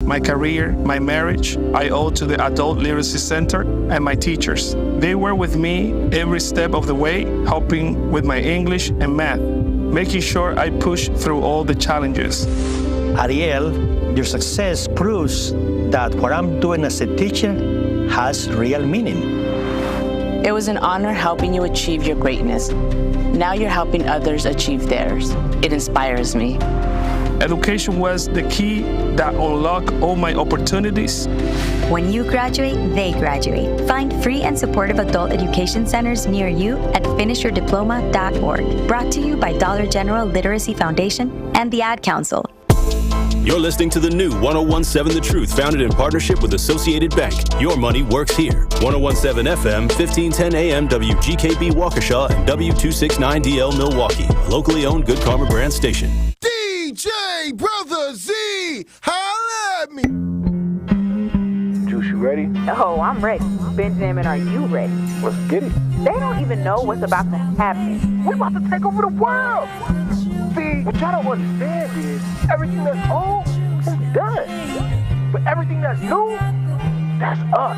My career, my marriage, I owe to the Adult Literacy Center and my teachers. They were with me every step of the way, helping with my English and math, making sure I push through all the challenges. Ariel, your success proves that what I'm doing as a teacher has real meaning. It was an honor helping you achieve your greatness. Now you're helping others achieve theirs. It inspires me. Education was the key that unlocked all my opportunities. When you graduate, they graduate. Find free and supportive adult education centers near you at finishyourdiploma.org. Brought to you by Dollar General Literacy Foundation and the Ad Council. You're listening to the new 1017 The Truth, founded in partnership with Associated Bank. Your money works here. 1017 FM, 1510 AM, WGKB Waukesha, and W269DL Milwaukee. A locally owned Good Karma brand station. DJ Brother Z, holla at me. Juice, you ready? Oh, I'm ready. Benjamin, are you ready? Let's get it. They don't even know what's about to happen. We're about to take over the world. See, what y'all don't understand is everything that's old is done. But everything that's new, that's us.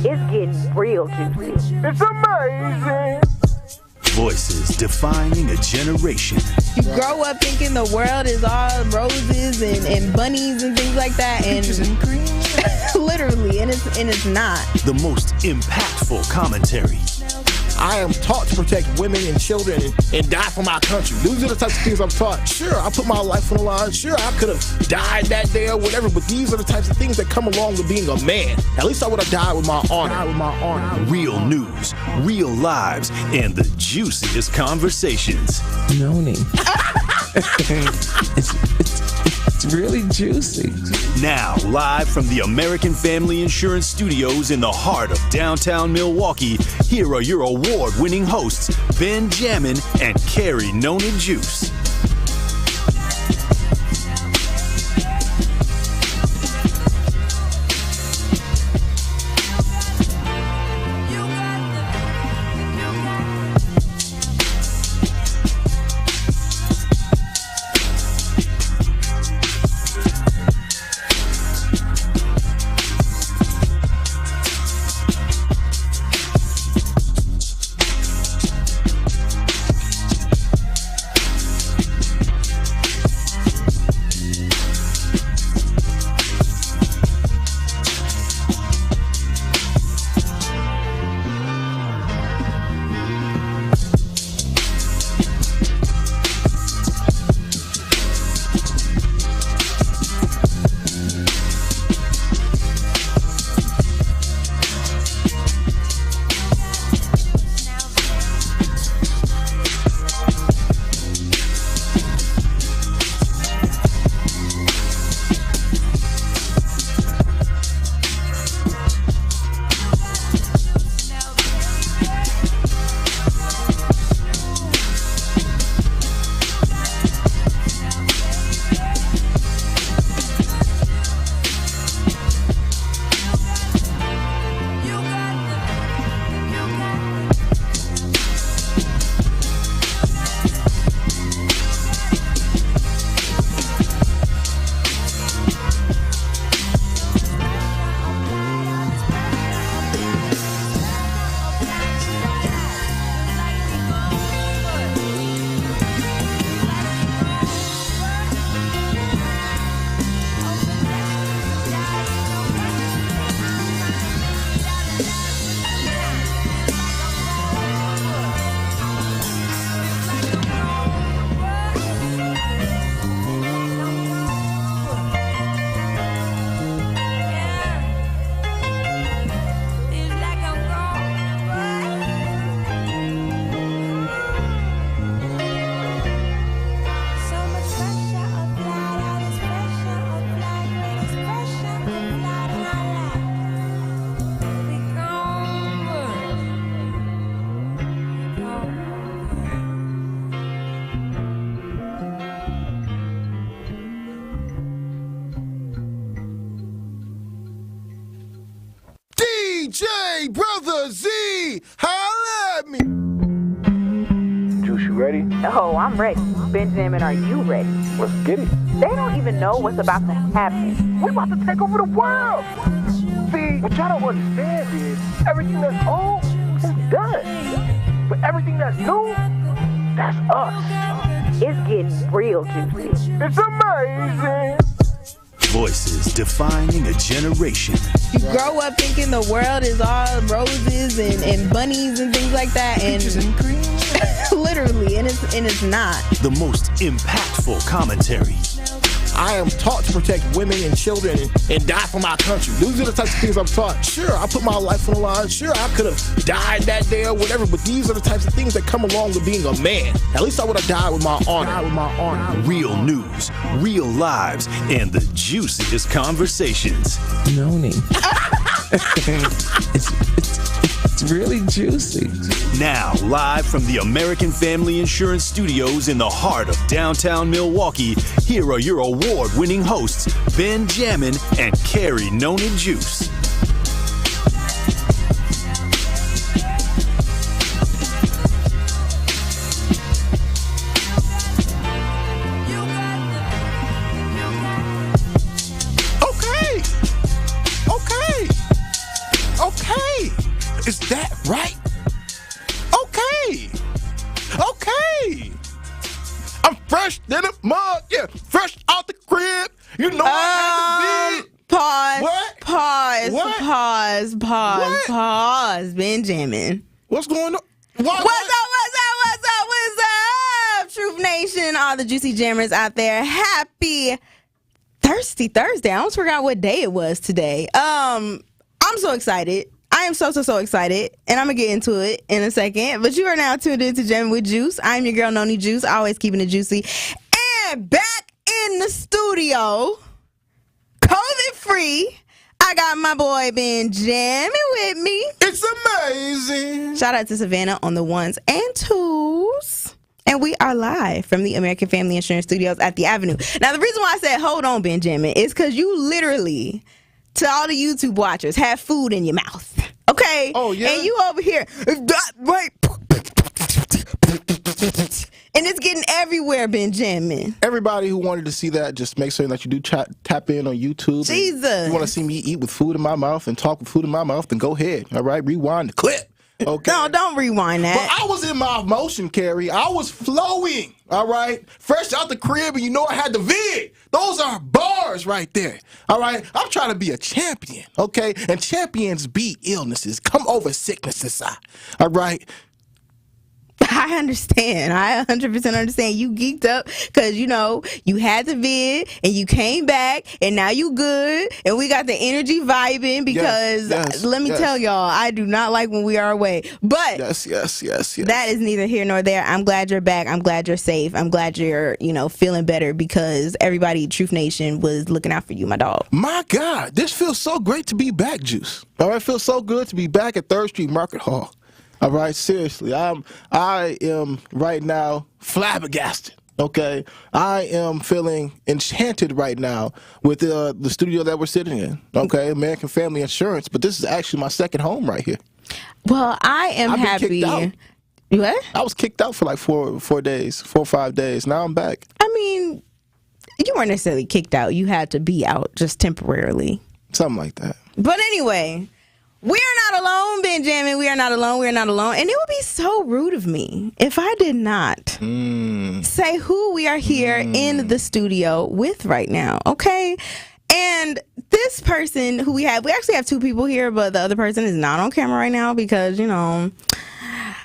It's getting real juicy. It's amazing. Voices defining a generation. You grow up thinking the world is all roses and bunnies and things like that, and literally, and it's not. The most impactful commentary. I am taught to protect women and children and die for my country. These are the types of things I'm taught. Sure, I put my life on the line. Sure, I could have died that day or whatever, but these are the types of things that come along with being a man. At least I would have died with my honor. Real news, real lives, and the juiciest conversations. Noni. It's really juicy. Now, live from the American Family Insurance Studios in the heart of downtown Milwaukee, here are your award-winning hosts, Ben Jammin and Carrie Noni Juice. DJ Brother Z, holla at me. Juice, you ready? Oh, I'm ready. Benjamin, are you ready? Let's get it. They don't even know what's about to happen. We about to take over the world. See, what y'all don't understand is everything that's old is done. But everything that's new, that's us. It's getting real juicy. It's amazing. Voices defining a generation. You grow up thinking the world is all roses and bunnies and things like that, and literally, and it's not. The most impactful commentary. I am taught to protect women and children and die for my country. These are the types of things I'm taught. Sure, I put my life on the line. Sure, I could have died that day or whatever, but these are the types of things that come along with being a man. At least I would have died with my honor. Real news, real lives, and the juiciest conversations. Noni. It's really juicy. Now, live from the American Family Insurance Studios in the heart of downtown Milwaukee, here are your award-winning hosts, Ben Jammin and Carrie Noni Juice. Okay. Is that right? Okay. I'm fresh than a mug. Yeah, fresh out the crib. You know I had to be. Pause. What? Pause. What? Pause. What? Pause. Benjamin. What's going on? What's up? Truth Nation, all the juicy jammers out there. Happy Thirsty Thursday. I almost forgot what day it was today. I'm so excited. I am so excited, and I'm going to get into it in a second. But you are now tuned into Jammin with Juice. I'm your girl, Noni Juice, always keeping it juicy. And back in the studio, COVID-free, I got my boy Ben Jammin with me. It's amazing. Shout out to Savannah on the ones and twos. And we are live from the American Family Insurance Studios at the Avenue. Now, the reason why I said, hold on, Benjamin, is because you literally, to all the YouTube watchers, have food in your mouth. Okay? Oh, yeah? And you over here, right? And it's getting everywhere, Benjamin. Everybody who wanted to see that, just make sure that you do tap in on YouTube. Jesus. You want to see me eat with food in my mouth and talk with food in my mouth, then go ahead. All right? Rewind the clip. Okay. No, don't rewind that. But I was in my emotion, Carrie. I was flowing, all right? Fresh out the crib, and you know I had the vid. Those are bars right there, all right? I'm trying to be a champion, okay? And champions beat illnesses, come over sicknesses, all right? I understand. I 100% understand. You geeked up because, you know, you had the vid and you came back and now you good and we got the energy vibing because let me tell y'all, I do not like when we are away. But yes. That is neither here nor there. I'm glad you're back. I'm glad you're safe. I'm glad you're, feeling better because everybody, Truth Nation, was looking out for you, my dog. My God, this feels so great to be back, Juice. All right, it feels so good to be back at 3rd Street Market Hall. All right, seriously, I am right now flabbergasted. Okay, I am feeling enchanted right now with the studio that we're sitting in. Okay, American Family Insurance, but this is actually my second home right here. Well, I am happy. What? I was kicked out for like 4 or 5 days. Now I'm back. I mean, you weren't necessarily kicked out. You had to be out just temporarily. Something like that. But anyway. We are not alone, Benjamin. We are not alone. We are not alone. And it would be so rude of me if I did not say who we are here in the studio with right now, okay? And this person who we actually have 2 people here, but the other person is not on camera right now because, we're not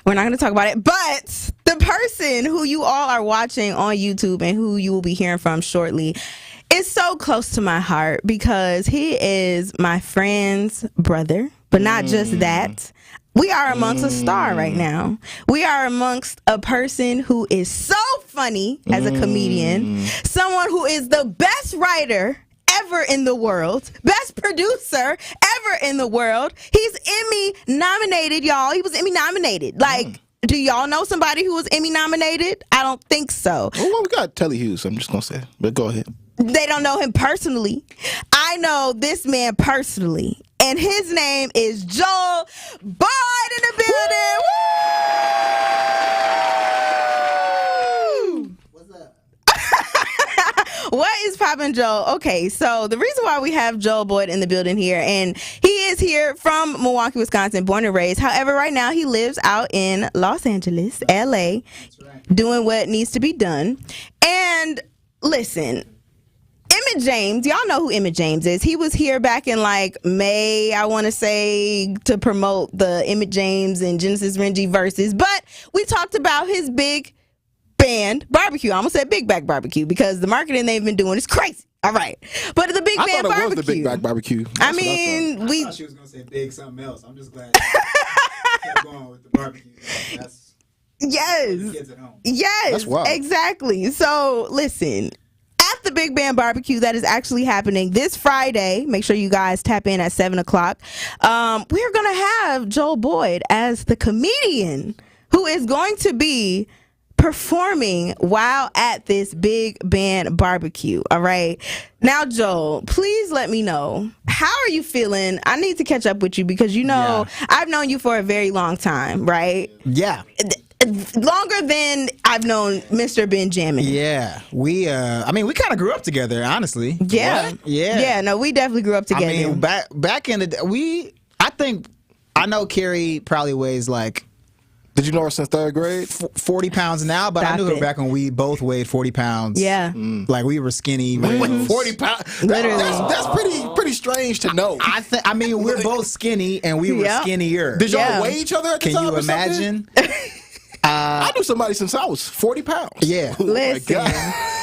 going to talk about it. But the person who you all are watching on YouTube and who you will be hearing from shortly is so close to my heart because he is my friend's brother. But not just that. We are amongst a star right now. We are amongst a person who is so funny as a comedian, someone who is the best writer ever in the world, best producer ever in the world. He's Emmy nominated, y'all. He was Emmy nominated. Like, do y'all know somebody who was Emmy nominated? I don't think so. Well, we got Telly Hughes, I'm just going to say. But go ahead. They don't know him personally. I know this man personally. And his name is Joel Boyd in the building. Woo! What's up? poppin', Joel? Okay, so the reason why we have Joel Boyd in the building here, and he is here from Milwaukee, Wisconsin, born and raised. However, right now he lives out in Los Angeles, LA, doing what needs to be done. And listen, Emmit James, y'all know who Emmit James is. He was here back in like May, I want to say, to promote the Emmit James and Genesis Renji verses. But we talked about his big band barbecue. I almost said Big Back Barbecue because the marketing they've been doing is crazy. All right, but the Big Band Barbecue. I thought it was the Big Back Barbecue. I thought she was gonna say big something else. I'm just glad you kept going with the barbecue. That's yes, kids at home. Yes, that's wild. Exactly. So listen. At the Big Band Barbecue that is actually happening this Friday, make sure you guys tap in at 7 o'clock. We're going to have Joel Boyd as the comedian who is going to be performing while at this Big Band Barbecue. All right. Now, Joel, please let me know, how are you feeling? I need to catch up with you because, I've known you for a very long time, right? Yeah. Longer than I've known Mr. Ben Jammin. Yeah, we kind of grew up together, honestly. Yeah, what? Yeah. No, we definitely grew up together. I mean, back in the day, I know Carrie probably weighs like. Did you know her since third grade? 40 pounds now, but I knew her back when we both weighed 40 pounds. Yeah, like we were skinny. 40 pounds. Literally, that's pretty strange to know. I mean, we're both skinny, and we were skinnier. Did y'all weigh each other at the time? Can you imagine? I knew somebody since I was 40 pounds. Yeah. Oh, listen,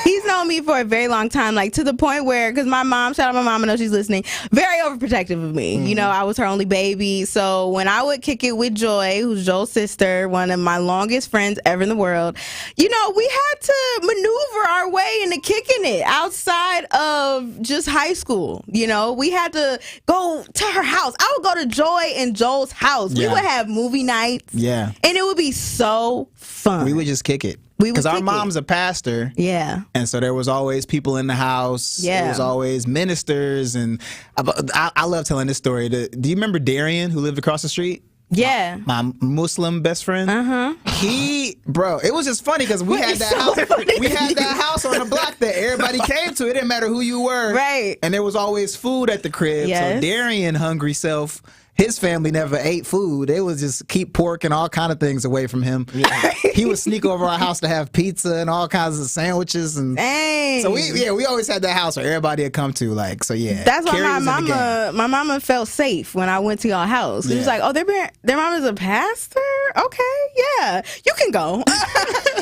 he's known me for a very long time, like to the point where, because my mom, shout out my mom, I know she's listening, very overprotective of me. Mm-hmm. I was her only baby. So when I would kick it with Joy, who's Joel's sister, one of my longest friends ever in the world, we had to maneuver our way into kicking it outside of just high school. We had to go to her house. I would go to Joy and Joel's house. Yeah. We would have movie nights. Yeah. And it would be so fun. We would just kick it. Because our mom's a pastor. Yeah. And so there was always people in the house. Yeah. There was always ministers. And I love telling this story. Do you remember Darian, who lived across the street? Yeah. My Muslim best friend. Uh-huh. It was just funny because we had that house. We had that house on the block that everybody came to. It didn't matter who you were. Right. And there was always food at the crib. Yes. So Darian, hungry self, his family never ate food. They would just keep pork and all kind of things away from him. Yeah. He would sneak over our house to have pizza and all kinds of sandwiches. And dang. So we always had that house where everybody would come to. That's why my mama felt safe when I went to y'all house. She was like, "Oh, their mama's a pastor? Okay, yeah, you can go.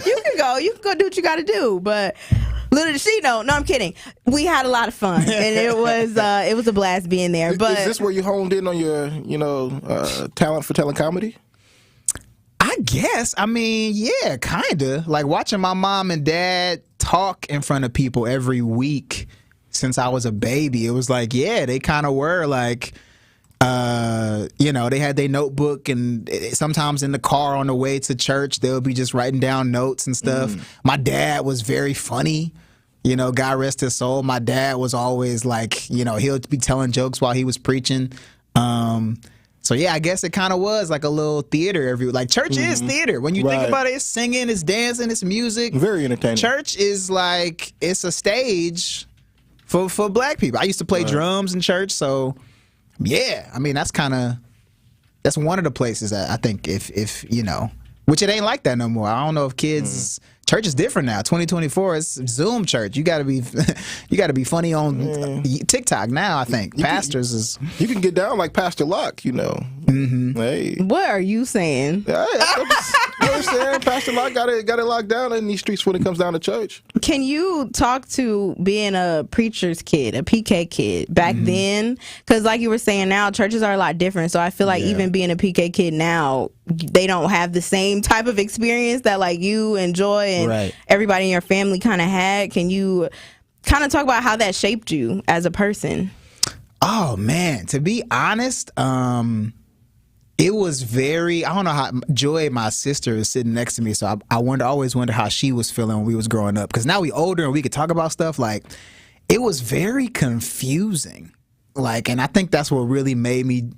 You can go do what you got to do." But little did she know. No, I'm kidding. We had a lot of fun, and it was a blast being there. But is this where you honed in on your talent for telling comedy? I guess. I mean, yeah, kind of. Like watching my mom and dad talk in front of people every week since I was a baby. It was like, yeah, they kind of were like, they had their notebook, and sometimes in the car on the way to church, they would be just writing down notes and stuff. My dad was very funny. God rest his soul. My dad was always like, he'll be telling jokes while he was preaching. So yeah, I guess it kind of was like a little theater church is theater. When you think about it, it's singing, it's dancing, it's music. Very entertaining. Church is like, it's a stage for black people. I used to play drums in church, so yeah, I mean that's one of the places that I think if which it ain't like that no more. I don't know if kids church is different now. 2024 is Zoom church. You got to be funny on TikTok now. I think pastors is you can get down like Pastor Locke. Mm-hmm. Hey, what are you saying? I'm saying Pastor Locke got it locked down in these streets when it comes down to church. Can you talk to being a preacher's kid, a PK kid back then? Because like you were saying, now churches are a lot different. So I feel like even being a PK kid now, they don't have the same type of experience that like you and Joy and everybody in your family kind of had. Can you kind of talk about how that shaped you as a person? Oh man, to be honest, it was very, I don't know how, Joy, my sister, is sitting next to me, so I always wonder how she was feeling when we was growing up. Because now we older and we could talk about stuff, like, it was very confusing. And I think that's what really made me,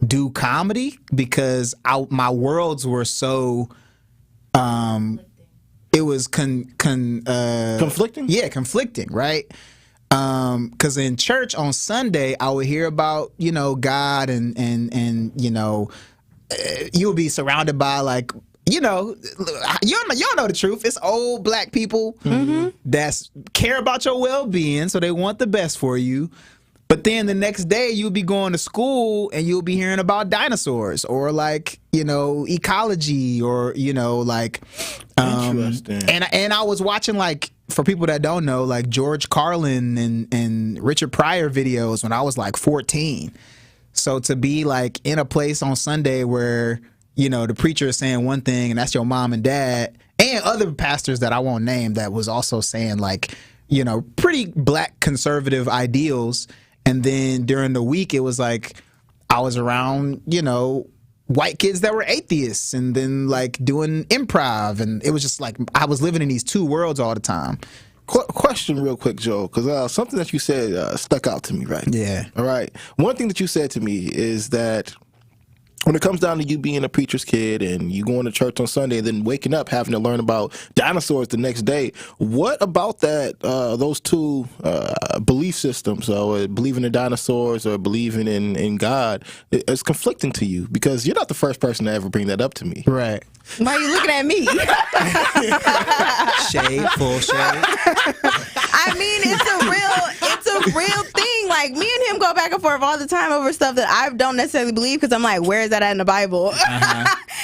do comedy, because my worlds were so, conflicting. Yeah, conflicting, right? Because in church on Sunday, I would hear about God and you would be surrounded by like. Y'all know the truth. It's old black people that care about your well-being, so they want the best for you. But then the next day, you'll be going to school and you'll be hearing about dinosaurs or like ecology or interesting. And I was watching like, for people that don't know, like George Carlin and Richard Pryor videos when I was like 14. So to be like in a place on Sunday where the preacher is saying one thing and that's your mom and dad and other pastors that I won't name that was also saying like, pretty black conservative ideals. And then during the week, it was like I was around, white kids that were atheists and then like doing improv. And it was just like I was living in these two worlds all the time. Question real quick, Joe, because something that you said stuck out to me, right? Yeah. All right. One thing that you said to me is that when it comes down to you being a preacher's kid and you going to church on Sunday and then waking up having to learn about dinosaurs the next day, what about that, those two belief systems, or believing in dinosaurs or believing in God, is conflicting to you? Because you're not the first person to ever bring that up to me. Right. Why are you looking at me? Shade, full shade. I mean, it's a real thing. Like, me and him go back and forth all the time over stuff that I don't necessarily believe, because I'm like, where is that at in the Bible?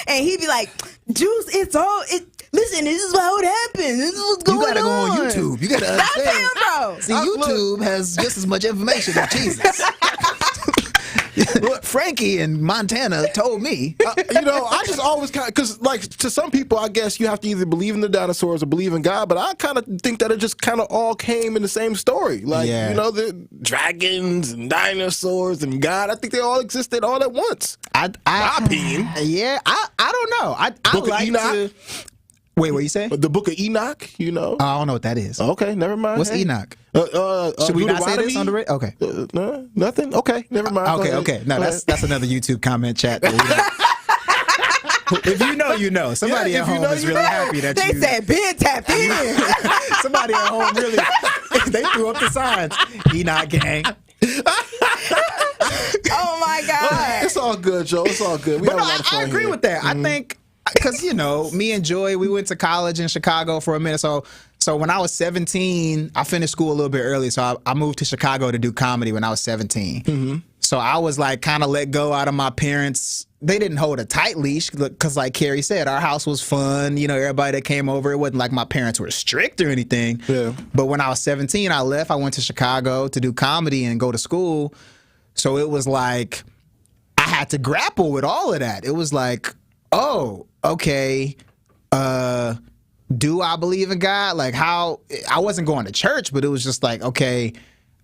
And he'd be like, Juice, listen, this is how it happened. This is what's going on. You gotta go on YouTube. You gotta understand. That's him, bro. See, YouTube has just as much information as Jesus. Frankie in Montana told me. I just always because like to some people, I guess you have to either believe in the dinosaurs or believe in God, but I kind of think that it just kind of all came in the same story. Like, the dragons and dinosaurs and God, I think they all existed all at once. My opinion. Yeah, I don't know. I like to... Wait, what you say? The Book of Enoch, I don't know what that is. Okay, never mind. What's Enoch? Should we not say this on the radio? Okay. No, nothing? Okay, never mind. Okay. No, that's another YouTube comment chat. If you know, you know. Somebody at home is really happy that they said Ben tapped in. Somebody at home really, they threw up the signs. Enoch gang. Oh my God. It's all good, Joe. It's all good. We have a lot of fun. I agree with that. I think, because me and Joy, we went to college in Chicago for a minute. So when I was 17, I finished school a little bit early. So I moved to Chicago to do comedy when I was 17. So I was like kind of let go out of my parents. They didn't hold a tight leash because, like Carrie said, our house was fun. Everybody that came over, it wasn't like my parents were strict or anything. Yeah. But when I was 17, I left. I went to Chicago to do comedy and go to school. So it was like I had to grapple with all of that. It was like, oh, okay, do I believe in God? Like, how? I wasn't going to church, but it was just like, okay,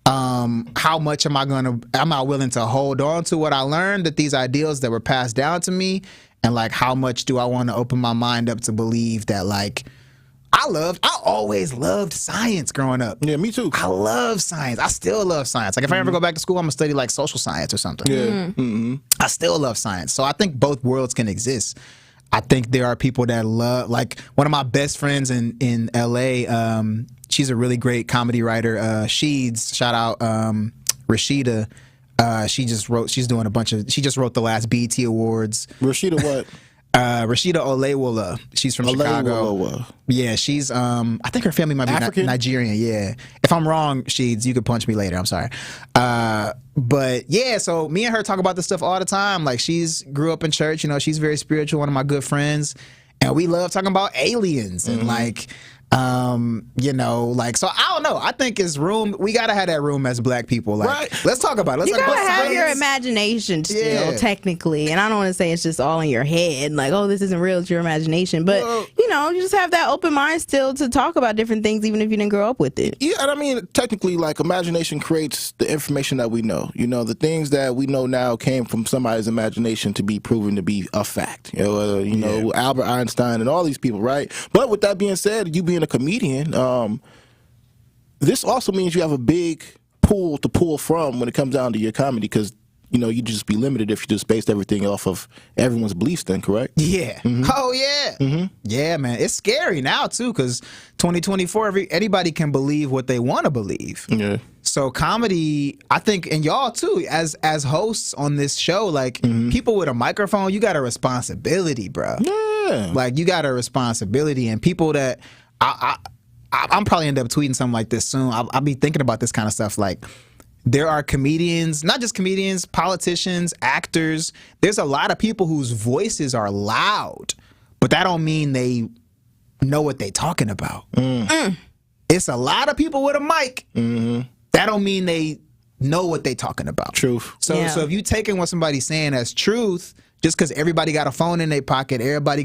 how much am I willing to hold on to what I learned, that these ideals that were passed down to me, and like how much do I want to open my mind up to believe that, like, I always loved science growing up. Yeah, me too. I love science. I still love science. Like, if I ever go back to school, I'm gonna study like social science or something. Yeah. I still love science. So I think both worlds can exist. I think there are people that love, like one of my best friends in LA, she's a really great comedy writer, Sheeds, shout out Rashida. She just wrote the last BET Awards. Rashida what? Rashida Olewole. She's from Chicago. Yeah, she's I think her family might be African? Nigerian. Yeah, if I'm wrong, Sheeds, you could punch me later. I'm sorry. But yeah, so me and her talk about this stuff all the time. Like, she's grew up in church. She's very spiritual. One of my good friends, and we love talking about aliens and like. So I don't know. I think it's room. We gotta have that room as black people. Like, right. Let's talk about it. You gotta have your imagination still, technically. And I don't want to say it's just all in your head. Like, oh, this isn't real. It's your imagination. But you just have that open mind still to talk about different things, even if you didn't grow up with it. Yeah, and I mean, technically, like, imagination creates the information that we know. The things that we know now came from somebody's imagination to be proven to be a fact. Albert Einstein and all these people, right? But with that being said, you being a comedian, this also means you have a big pool to pull from when it comes down to your comedy, because you'd just be limited if you just based everything off of everyone's beliefs then, correct? Yeah. Oh, yeah. Yeah, man. It's scary now, too, because 2024, anybody can believe what they want to believe. Yeah. So comedy, I think, and y'all, too, as hosts on this show, like, people with a microphone, you got a responsibility, bro. Yeah. Like, you got a responsibility, and people that... I'm probably end up tweeting something like this soon. I'll be thinking about this kind of stuff, like... There are comedians, not just comedians, politicians, actors. There's a lot of people whose voices are loud, but that don't mean they know what they talking about. It's a lot of people with a mic. That don't mean they know what they talking about. Truth. So if you taking what somebody's saying as truth, just because everybody got a phone in their pocket, everybody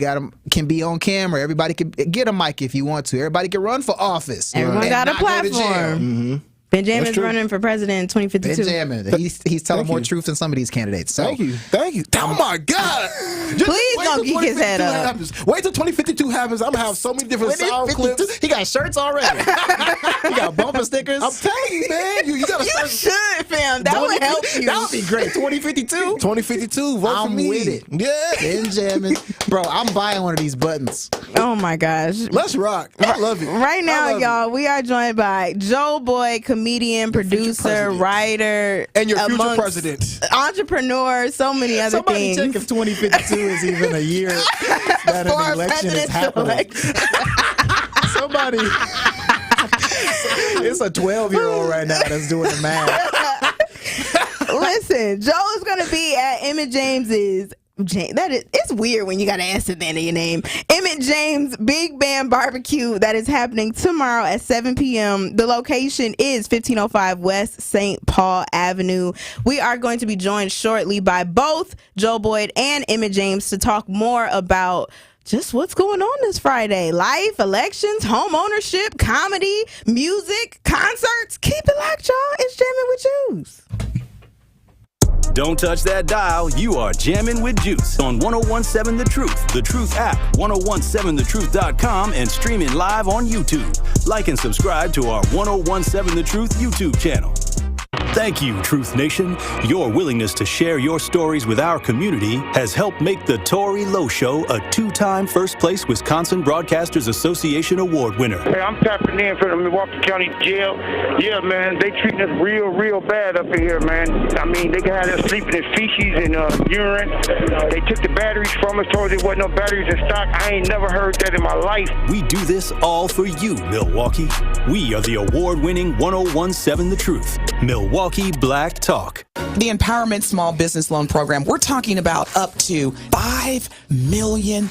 can be on camera, everybody can get a mic if you want to, everybody can run for office. Everyone got a platform. Benjamin's running for president in 2052. Benjamin, he's telling more truth than some of these candidates. So. Thank you. Oh my God! Please don't geek his head up. Happens. Wait till 2052 happens. I'm gonna have so many different sound clips. He got shirts already. He got bumper stickers. I'm telling you, man. You gotta You should, fam. That would help you. That would be great. 2052. 2052. Vote for me. I'm with it. Yeah. Benjamin. Bro, I'm buying one of these buttons. Oh my gosh. Let's rock. I love it. Right now, y'all, we are joined by Joe Boy, comedian, producer, writer, and your future president, entrepreneur, so many other things. Somebody check if 2052 is even a year that an election is happening. Somebody, it's a 12-year-old right now that's doing the math. Listen, Joe is going to be at Emmit James's. It's weird when you got to answer the end of your name. Emmit James Big Band Barbecue that is happening tomorrow at 7 p.m. The location is 1505 West St. Paul Avenue. We are going to be joined shortly by both Joe Boyd and Emmit James to talk more about just what's going on this Friday. Life, elections, home ownership, comedy, music, concerts. Keep it locked, y'all. It's Jammin' with Juice. Don't touch that dial. You are jamming with Juice on 1017 The Truth, The Truth app, 1017thetruth.com, and streaming live on YouTube. Like and subscribe to our 1017 The Truth YouTube channel. Thank you, Truth Nation. Your willingness to share your stories with our community has helped make the Tory Lowe Show a 2-time First Place Wisconsin Broadcasters Association Award winner. Hey, I'm tapping in from the Milwaukee County Jail. Yeah, man, they treating us real bad up in here, man. I mean, they had us sleeping in feces and urine. They took the batteries from us, told us there wasn't no batteries in stock. I ain't never heard that in my life. We do this all for you, Milwaukee. We are the award-winning 1017 The Truth, Milwaukee Black Talk. The Empowerment Small Business Loan Program, we're talking about up to $5 million,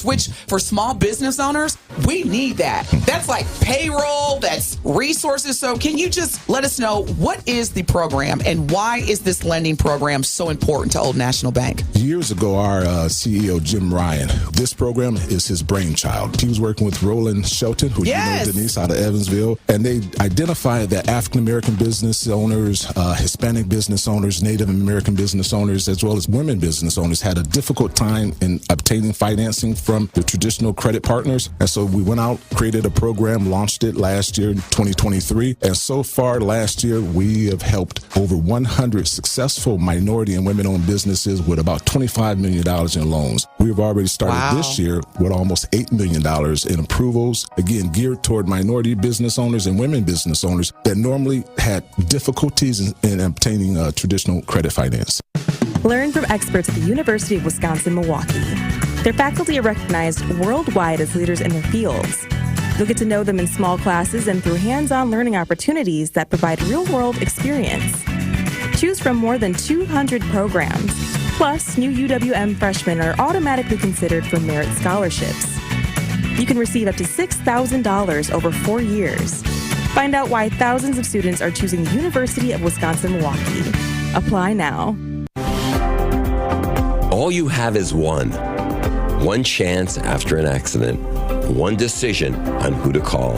which for small business owners, we need that. That's like payroll, that's resources. So can you just let us know what is the program and why is this lending program so important to Old National Bank? Years ago, our CEO, Jim Ryan, this program is his brainchild. He was working with Roland Shelton, who you know, Denise, out of Evansville, and they identified that African-American business owners, Hispanic business owners, Native American business owners, as well as women business owners had a difficult time in obtaining financing from the traditional credit partners. And so we went out, created a program, launched it last year, 2023. And so far last year, we have helped over 100 successful minority and women-owned businesses with about $25 million in loans. We've already started this year with almost $8 million in approvals, again, geared toward minority business owners and women business owners that normally had difficulties in obtaining traditional credit finance. Learn from experts at the University of Wisconsin-Milwaukee. Their faculty are recognized worldwide as leaders in their fields. You'll get to know them in small classes and through hands-on learning opportunities that provide real-world experience. Choose from more than 200 programs. Plus, new UWM freshmen are automatically considered for merit scholarships. You can receive up to $6,000 over 4 years. Find out why thousands of students are choosing the University of Wisconsin-Milwaukee. Apply now. All you have is one chance after an accident, one decision on who to call,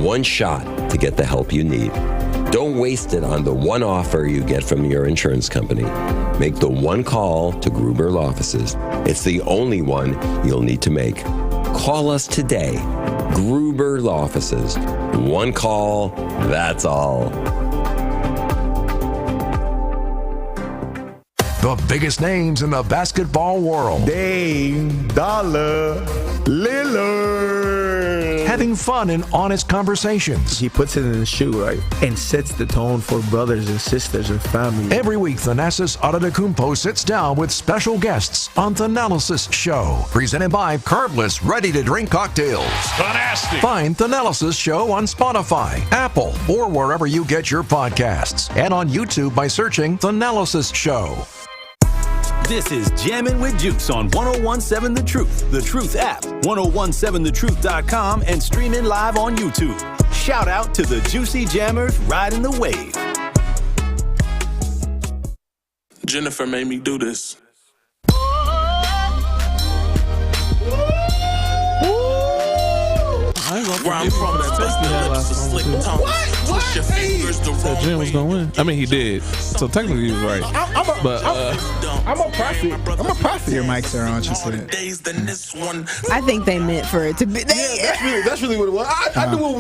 one shot to get the help you need. Don't waste it on the one offer you get from your insurance company. Make the one call to Gruber Law Offices. It's the only one you'll need to make. Call us today. Gruber Law Offices. One call, that's all. the biggest names in the basketball world. Dame Dollar Lillard. Having fun and honest conversations. He puts it in his shoe, right? And sets the tone for brothers and sisters and family. Every week, Thanasis Adetokounmpo sits down with special guests on Thanalysis Show. Presented by Curbless ready-to-drink cocktails. Fantastic. Find Thanalysis Show on Spotify, Apple, or wherever you get your podcasts. And on YouTube by searching Thanalysis Show. This is Jammin' with Juice on 1017 The Truth, The Truth app, 1017thetruth.com, and streaming live on YouTube. Shout out to the Juicy Jammers riding the wave. Jennifer made me do this. Where I'm from, that Said Jim was gonna win. I mean, he did. So technically, he was right. I'm a prophet. I'm a prophet. Your mics are on. She said. I think they meant for it to be. That's really what it was. I knew what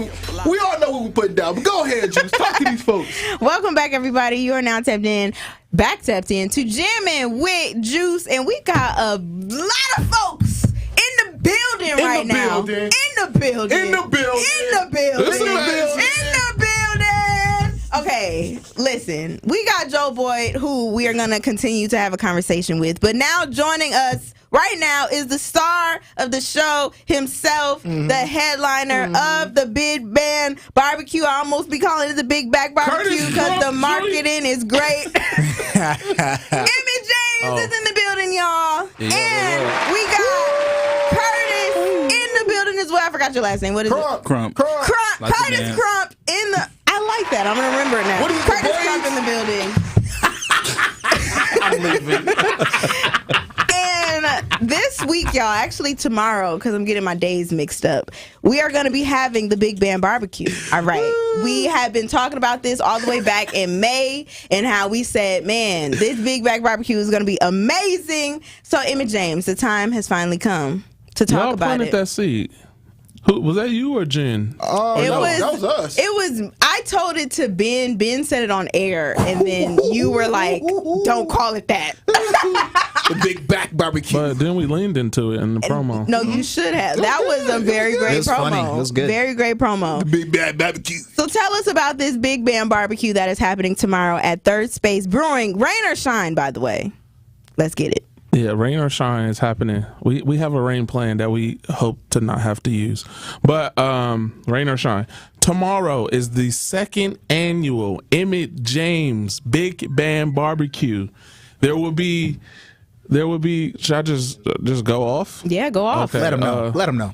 we all know what we put down. But go ahead, Juice. Talk to these folks. Welcome back, everybody. You are now tapped in to Jammin' with Juice, and we got a lot of folks in the building right now. In the building. Okay, listen. We got Joe Boyd, who we are going to continue to have a conversation with. But now joining us right now is the star of the show himself, the headliner of the Big Band Barbecue. I almost be calling it the Big Back Barbecue because the marketing is great. Emmit James is in the building, y'all. And we got Curtis in the building as well. I forgot your last name. What is it? Crump. Like Curtis Crump in the... I like that. I'm going to remember it now. Curtis Crump in the building. I'm leaving. And this week, y'all, actually tomorrow, because I'm getting my days mixed up, we are going to be having the Big Band Barbecue. All right. We have been talking about this all the way back in May and how we said, man, this Big Band Barbecue is going to be amazing. So, Emmit James, the time has finally come to talk Y'all about planted it. that seed. Who, was that you or Jen? Oh, that was us. It was. I told it to Ben. Ben said it on air, and then you were like, "Don't call it that." The Big Back Barbecue. But then we leaned into it in the promo. No, you should have. That was a very great It was promo. funny. It was good. Very great promo. The Big Back Barbecue. So tell us about this Big Band Barbecue that is happening tomorrow at Third Space Brewing. Rain or shine, by the way. Let's get it. Yeah, rain or shine is happening. We have a rain plan that we hope to not have to use. But rain or shine. Tomorrow is the second annual Emmit James Big Band Barbecue. There will be should I just go off? Yeah, go off. Okay, Let them know.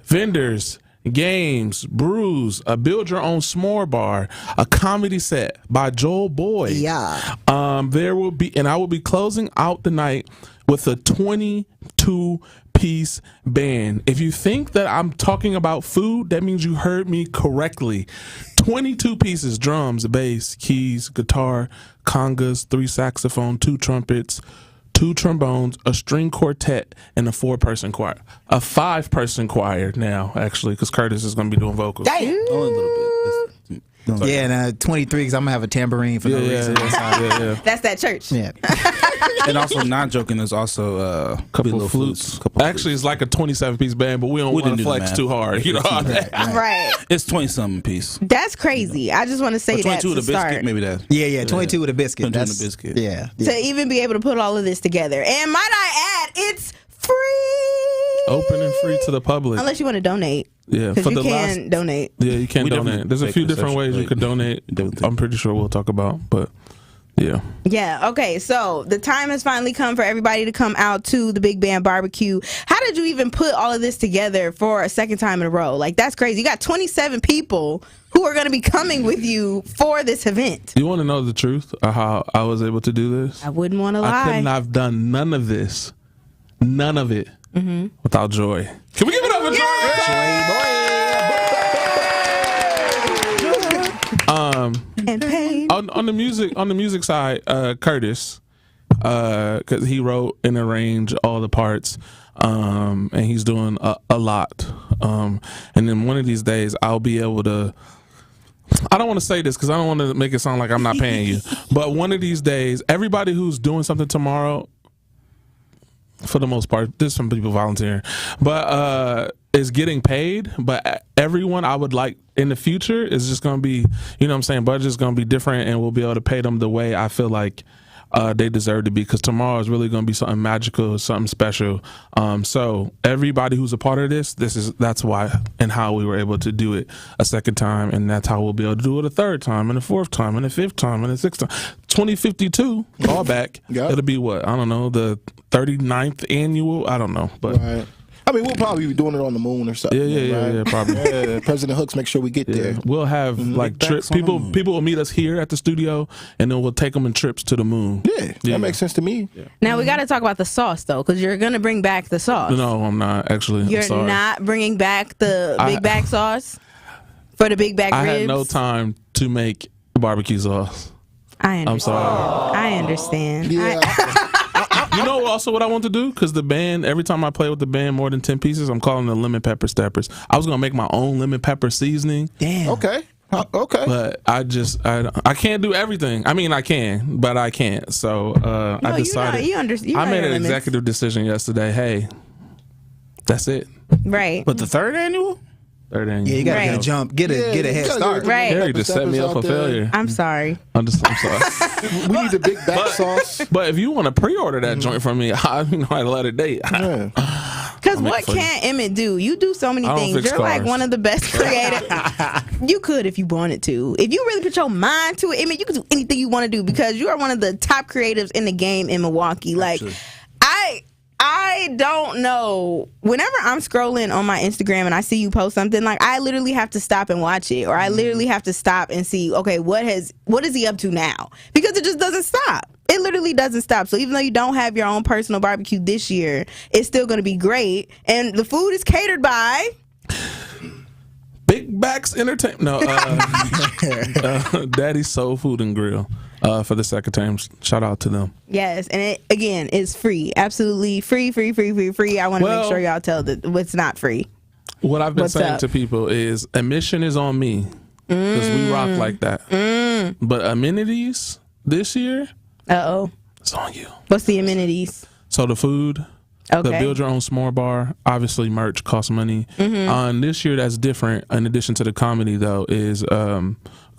Vendors, games, brews, a build your own s'more bar, a comedy set by Joel Boyd. Yeah. There will be, and I will be closing out the night with a 22-piece band. If you think that I'm talking about food, that means you heard me correctly. 22 pieces: drums, bass, keys, guitar, congas, 3 saxophone, 2 trumpets, 2 trombones, a string quartet, and a 4-person choir. A 5-person choir now, actually, because Curtis is going to be doing vocals. Damn. Only a little bit. Yeah, and 23 because I'm gonna have a tambourine for no reason. Yeah. That's that church. Yeah. And also, not joking, there's also a couple of flutes. Actually, it's like a 27-piece band, but we don't want to flex too hard. You know, Right. It's 20-something piece. That's crazy. I just want to say that 22 to with a biscuit, start. maybe that. Yeah, 22 with a biscuit. 22 with a biscuit. Yeah. To even be able to put all of this together. And might I add, it's free. Open and free to the public. Unless you want to donate. Yeah, because you can donate. Yeah, you can donate. There's a few different ways you could donate. I'm pretty sure we'll talk about, but yeah. Yeah, okay. So the time has finally come for everybody to come out to the Big Band Barbecue. How did you even put all of this together for a second time in a row? Like, that's crazy. You got 27 people who are going to be coming with you for this event. You want to know the truth of how I was able to do this? I wouldn't want to lie. I couldn't have done none of this, none of it, without Joy. Can we give it up for Joy? And pain. On the music side, Curtis, because he wrote and arranged all the parts, and he's doing a lot. And then one of these days, I'll be able to I don't want to say this because I don't want to make it sound like I'm not paying you. But one of these days, everybody who's doing something tomorrow, for the most part, there's some people volunteering, but is getting paid. But everyone I would like in the future is just going to be, you know what I'm saying, budget's going to be different, and we'll be able to pay them the way I feel like they deserve to be, because tomorrow is really going to be something magical, something special. So everybody who's a part of that's why and how we were able to do it a second time, and that's how we'll be able to do it a third time, and a fourth time, and a fifth time, and a sixth time. 2052, call back. It'll be what? I don't know, the 39th annual? I don't know, but. Right. I mean, we'll probably be doing it on the moon or something. Yeah, probably. Yeah, President Hooks, make sure we get there. We'll have like trips. People will meet us here at the studio, and then we'll take them on trips to the moon. Yeah, that makes sense to me. Yeah. Now we got to talk about the sauce though, because you're gonna bring back the sauce. No, I'm not actually. You're not bringing back the big bag sauce for the big bag ribs. I had no time to make barbecue sauce. I'm sorry. I understand. Yeah. You know also what I want to do? Because the band, every time I play with the band more than 10 pieces, I'm calling them lemon pepper steppers. I was going to make my own lemon pepper seasoning. Damn. Okay. But I can't do everything. I mean, I can, but I can't. So I decided. I made an executive decision yesterday. Hey, that's it. Right. But the third annual? Yeah, you gotta get a jump, get a head start. Right. Harry just set me up for failure. I'm sorry. I'm sorry. We need the big back sauce. But if you want to pre-order that joint from me, I know how to let it date. Because what can Emmit do? You do so many things. You're like one of the best creative. You could if you wanted to. If you really put your mind to it, Emmit, you can do anything you want to do, because you are one of the top creatives in the game in Milwaukee. Like, I don't know. Whenever I'm scrolling on my Instagram and I see you post something, like, I literally have to stop and watch it, or I literally have to stop and see, okay, what is he up to now? Because it just doesn't stop. It literally doesn't stop. So even though you don't have your own personal barbecue this year, it's still going to be great. And the food is catered by Big Backs Entertainment. No, Daddy's Soul Food and Grill. For the second time, shout out to them. Yes, and it again is free, absolutely free. I want to make sure y'all tell that what's not free. What I've been saying to people is admission is on me, because we rock like that. But amenities this year, it's on you. What's the amenities? So the food. Okay. The build your own s'more bar, obviously merch costs money. This year that's different. In addition to the comedy though, is gonna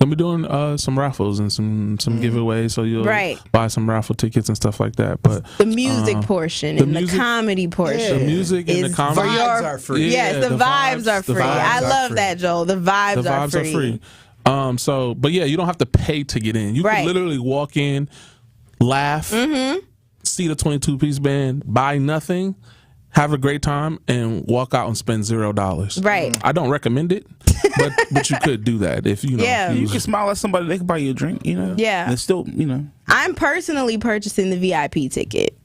be doing some raffles and some giveaways. So you'll buy some raffle tickets and stuff like that. But the music portion and the comedy portion, the music and the comedy vibes are free. Yes, the vibes are free. I love that, Joel. The vibes are free. But yeah, you don't have to pay to get in. You can literally walk in, laugh. See the 22-piece band, buy nothing, have a great time, and walk out and spend $0. Right. I don't recommend it, but you could do that if you know. Yeah. You can smile at somebody, they can buy you a drink, you know. Yeah. And still, you know. I'm personally purchasing the VIP ticket.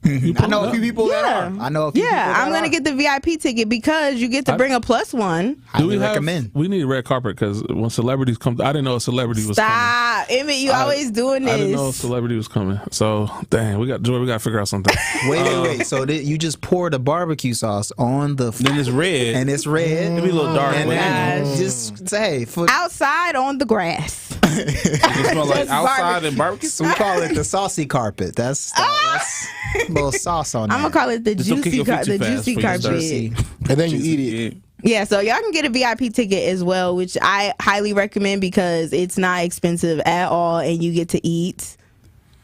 I know a few people that are. I'm going to get the VIP ticket because you get to bring a plus one. Do we recommend? We need a red carpet because when celebrities come, I didn't know a celebrity was coming. Stop, Emmit! You always doing this. I didn't know a celebrity was coming. So dang, we got to figure out something. Wait. So you just pour the barbecue sauce on the. Then it's red. And it's red. It'll be a little dark. And just say outside on the grass. It smell like outside and barbecue. So we call it the saucy carpet. That's a little sauce on it. I'm gonna call it the juicy carpet. And then you eat it. Yeah, so y'all can get a VIP ticket as well, which I highly recommend because it's not expensive at all, and you get to eat.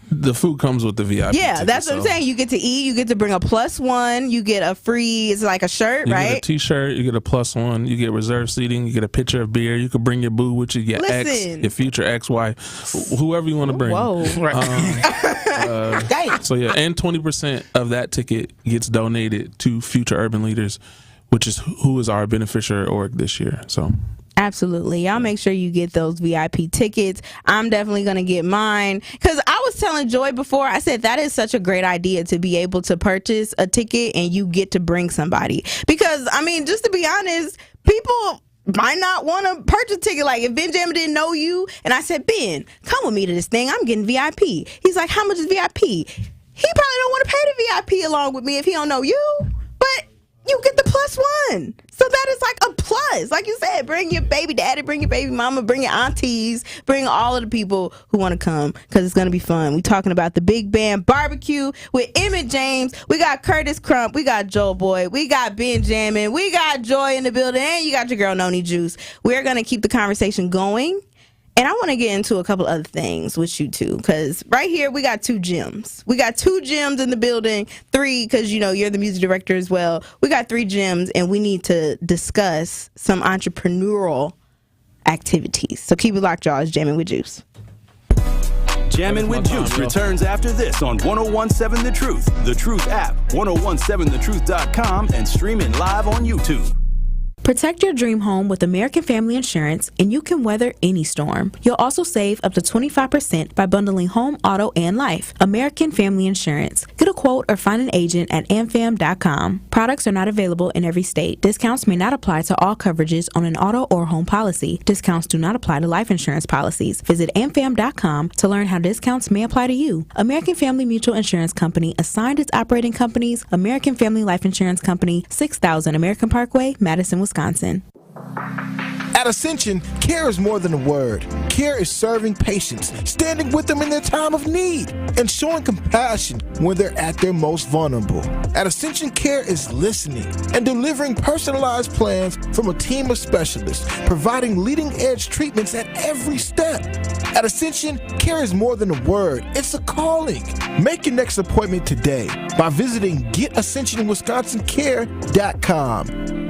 The food comes with the VIP. Yeah, ticket, that's what I'm saying. You get to eat. You get to bring a plus one. You get a free. It's like a shirt, right? You get a T-shirt. You get a plus one. You get reserved seating. You get a pitcher of beer. You could bring your boo with you. Your ex, your future ex-wife, whoever you want to bring. Whoa! So yeah, and 20% of that ticket gets donated to Future Urban Leaders, which is who is our beneficiary org this year. So. Absolutely. Y'all make sure you get those VIP tickets. I'm definitely going to get mine. Because I was telling Joy before, I said that is such a great idea to be able to purchase a ticket and you get to bring somebody. Because, I mean, just to be honest, people might not want to purchase a ticket. Like, if Ben Jammin didn't know you, and I said, Ben, come with me to this thing. I'm getting VIP. He's like, how much is VIP? He probably don't want to pay the VIP along with me if he don't know you. But you get the +1. So that is like a plus. Like you said, bring your baby daddy, bring your baby mama, bring your aunties, bring all of the people who want to come because it's going to be fun. We're talking about the Big Band Barbecue with Emmit James. We got Curtis Crump. We got Joel Boyd. We got Ben Jammin. We got Joy in the building. And you got your girl, Noni Juice. We're going to keep the conversation going. And I want to get into a couple other things with you two, because right here we got 2 gems. We got 2 gems in the building, 3 because you're the music director as well. We got 3 gems, and we need to discuss some entrepreneurial activities. So keep it locked, y'all. It's Jammin' with Juice. Jammin' with Juice returns after this on 1017 The Truth, The Truth app, 1017thetruth.com, and streaming live on YouTube. Protect your dream home with American Family Insurance, and you can weather any storm. You'll also save up to 25% by bundling home, auto, and life. American Family Insurance. Get a quote or find an agent at amfam.com. Products are not available in every state. Discounts may not apply to all coverages on an auto or home policy. Discounts do not apply to life insurance policies. Visit amfam.com to learn how discounts may apply to you. American Family Mutual Insurance Company assigned its operating companies American Family Life Insurance Company, 6000 American Parkway, Madison, Wisconsin. At Ascension, care is more than a word. Care is serving patients, standing with them in their time of need, and showing compassion when they're at their most vulnerable. At Ascension, care is listening and delivering personalized plans from a team of specialists, providing leading-edge treatments at every step. At Ascension, care is more than a word. It's a calling. Make your next appointment today by visiting GetAscensionWisconsinCare.com.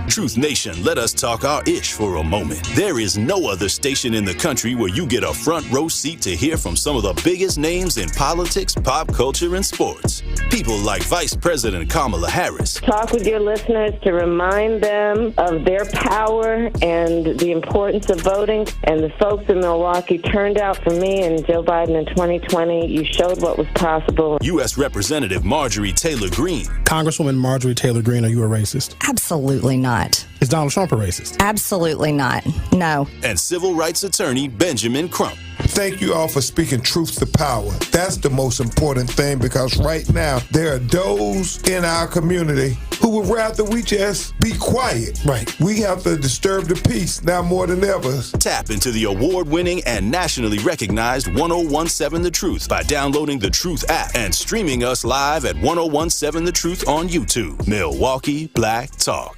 Truth Nation, let us talk our ish for a moment. There is no other station in the country where you get a front row seat to hear from some of the biggest names in politics, pop culture, and sports. People like Vice President Kamala Harris. Talk with your listeners to remind them of their power and the importance of voting. And the folks in Milwaukee turned out for me and Joe Biden in 2020. You showed what was possible. U.S. Representative Marjorie Taylor Greene. Congresswoman Marjorie Taylor Greene, are you a racist? Absolutely not. Is Donald Trump a racist? Absolutely not. No. And civil rights attorney Benjamin Crump. Thank you all for speaking truth to power. That's the most important thing, because right now there are those in our community who would rather we just be quiet. Right. We have to disturb the peace now more than ever. Tap into the award-winning and nationally recognized 1017 The Truth by downloading the Truth app and streaming us live at 1017 The Truth on YouTube. Milwaukee Black Talk.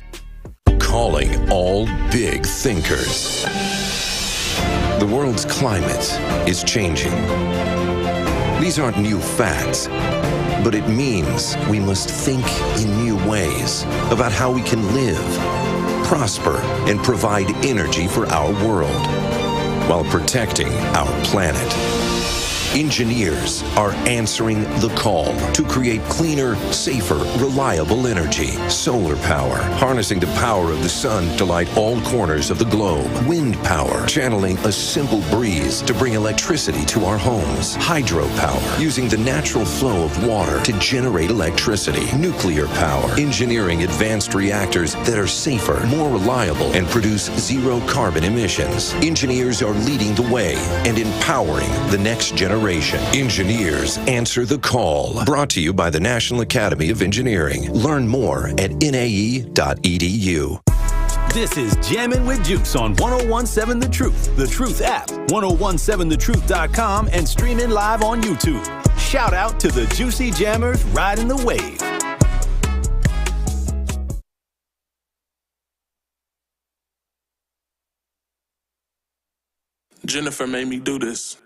Calling all big thinkers. The world's climate is changing. These aren't new facts, but it means we must think in new ways about how we can live, prosper, and provide energy for our world while protecting our planet. Engineers are answering the call to create cleaner, safer, reliable energy. Solar power, harnessing the power of the sun to light all corners of the globe. Wind power, channeling a simple breeze to bring electricity to our homes. Hydropower, using the natural flow of water to generate electricity. Nuclear power, engineering advanced reactors that are safer, more reliable, and produce zero carbon emissions. Engineers are leading the way and empowering the next generation. Engineers answer the call. Brought to you by the National Academy of Engineering. Learn more at nae.edu. This is Jammin' with Juice on 1017 The Truth, The Truth app, 1017thetruth.com, and streaming live on YouTube. Shout out to the Juicy Jammers riding the wave. Jennifer made me do this.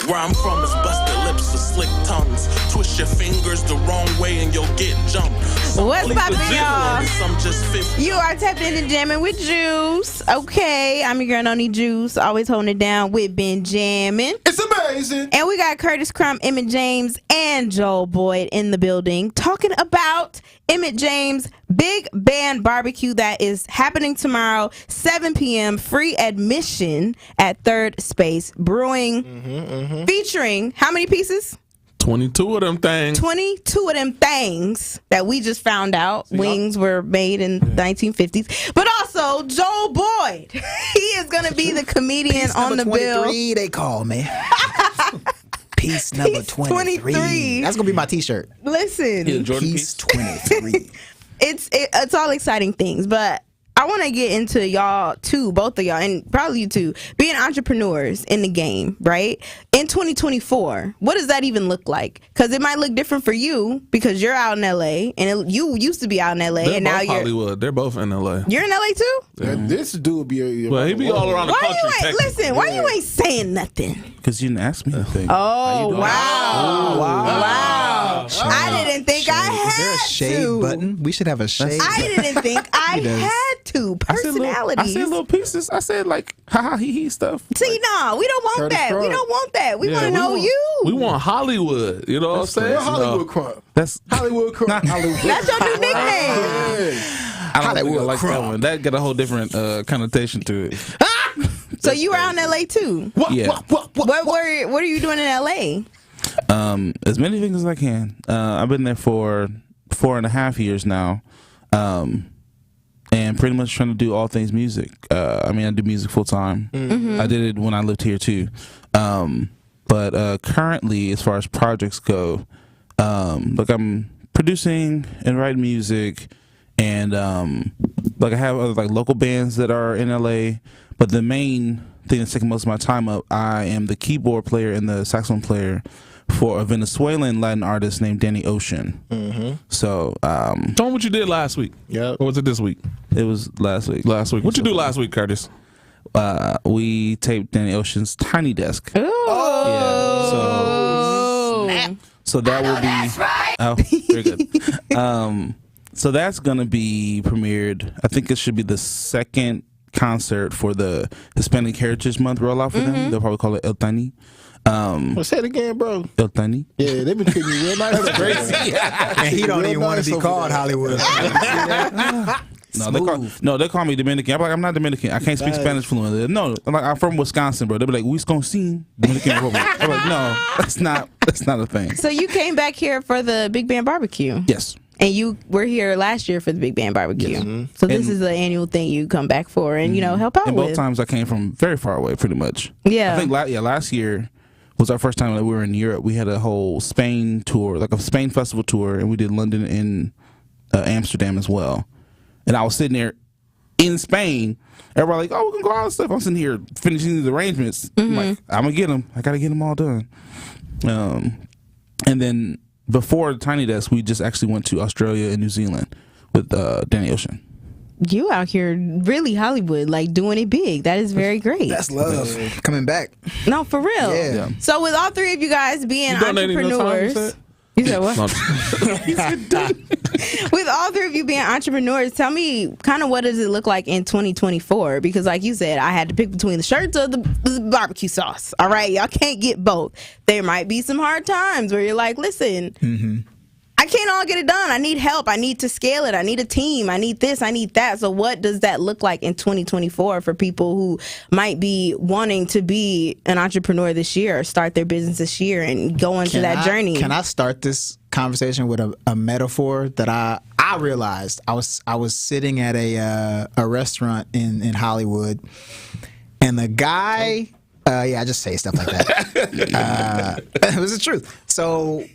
Where I'm from is busted lips or slick tongues. Twist your fingers the wrong way and you'll get jumped. What's poppin', y'all? You are tapped into Jammin' with Juice. Okay, I'm your girl, Noni Juice. Always holding it down with Ben Jammin'. It's amazing. And we got Curtis Crump, Emmit James, and Joel Boyd in the building talking about Emmit James' Big Band Barbecue that is happening tomorrow, 7 p.m. Free admission at Third Space Brewing, featuring how many pieces? 22 of them things. 22 of them things that we just found out wings were made in the 1950s. But also Also, Joel Boyd. He is going to be the comedian on the bill. 23, they call me. Piece number 23. That's going to be my T-shirt. Listen. Piece 23. It's all exciting things, but I want to get into y'all too, both of y'all, and probably you too, being entrepreneurs in the game, right? In 2024, what does that even look like? Because it might look different for you because you're out in LA, and you used to be out in LA, They're and now both you're Hollywood. They're both in LA. You're in LA too? This dude be. Well, he be all around the Why country. you ain't technically. listen? Why you ain't saying nothing? Because you didn't ask me anything. Oh wow! Wow! I didn't think I had Is there a shade to. button? We should have a shade. I didn't think I does. had to. Personalities. I said little pieces. I said like ha he stuff. See, no, we don't want Curtis that. We Crump. don't want that. We Yeah, want to know you. We want Hollywood. You know what I'm saying? That's Hollywood crump. That's Hollywood crump. Not Hollywood. That's your new nickname. I don't think I like that one. That got a whole different connotation to it. So you were out in LA too. Yeah. What are you doing in LA? As many things as I can. I've been there for 4.5 years now. And pretty much trying to do all things music. I do music full time. Mm-hmm. I did it when I lived here too. But currently, as far as projects go, I'm producing and writing music, and I have other local bands that are in LA. But the main thing that's taking most of my time up, I am the keyboard player and the saxophone player for a Venezuelan Latin artist named Danny Ocean. Mm-hmm. So, tell me what you did last week. Yeah. Or was it this week? It was last week. What you do last week, Curtis? We taped Danny Ocean's Tiny Desk. Oh. Yeah. So that will be. Right. Oh, very good. So that's gonna be premiered. I think it should be the second concert for the Hispanic Heritage Month rollout for them. They'll probably call it El Tiny. Say it again, bro. El Tiny. Yeah, they've been treating you real nice. That's crazy. And he don't even want to be called Hollywood. They call me Dominican. I'm like, I'm not Dominican. I can't speak Spanish fluently. No, I'm from Wisconsin, bro. They be like, Wisconsin, Dominican Republic. I'm like, no, that's not a thing. So you came back here for the Big Band Barbecue. Yes. And you were here last year for the Big Band Barbecue. Yes. So this is the annual thing you come back for and, help out And with. both times I came from very far away, pretty much. Yeah. I think last year was our first time that we were in Europe. We had a whole Spain tour, like a Spain festival tour, and we did London and Amsterdam as well. And I was sitting there in Spain. Everybody like, oh, we can go out and stuff. I'm sitting here finishing these arrangements. I'm like, I'm going to get them. I got to get them all done. And then before the Tiny Desk, we just actually went to Australia and New Zealand with Danny Ocean. You out here really Hollywood, doing it big. That is very great. That's love. Coming back. No, for real. Yeah. So with all three of you guys being entrepreneurs. You said what? With all three of you being entrepreneurs, tell me kind of what does it look like in 2024? Because like you said, I had to pick between the shirts or the barbecue sauce. All right, y'all can't get both. There might be some hard times where you're like, listen, I can't all get it done. I need help. I need to scale it. I need a team. I need this. I need that. So what does that look like in 2024 for people who might be wanting to be an entrepreneur this year or start their business this year and go into that journey? Can I start this conversation with a metaphor that I realized? I was sitting at a restaurant in Hollywood, and the guy, I just say stuff like that. It was the truth. So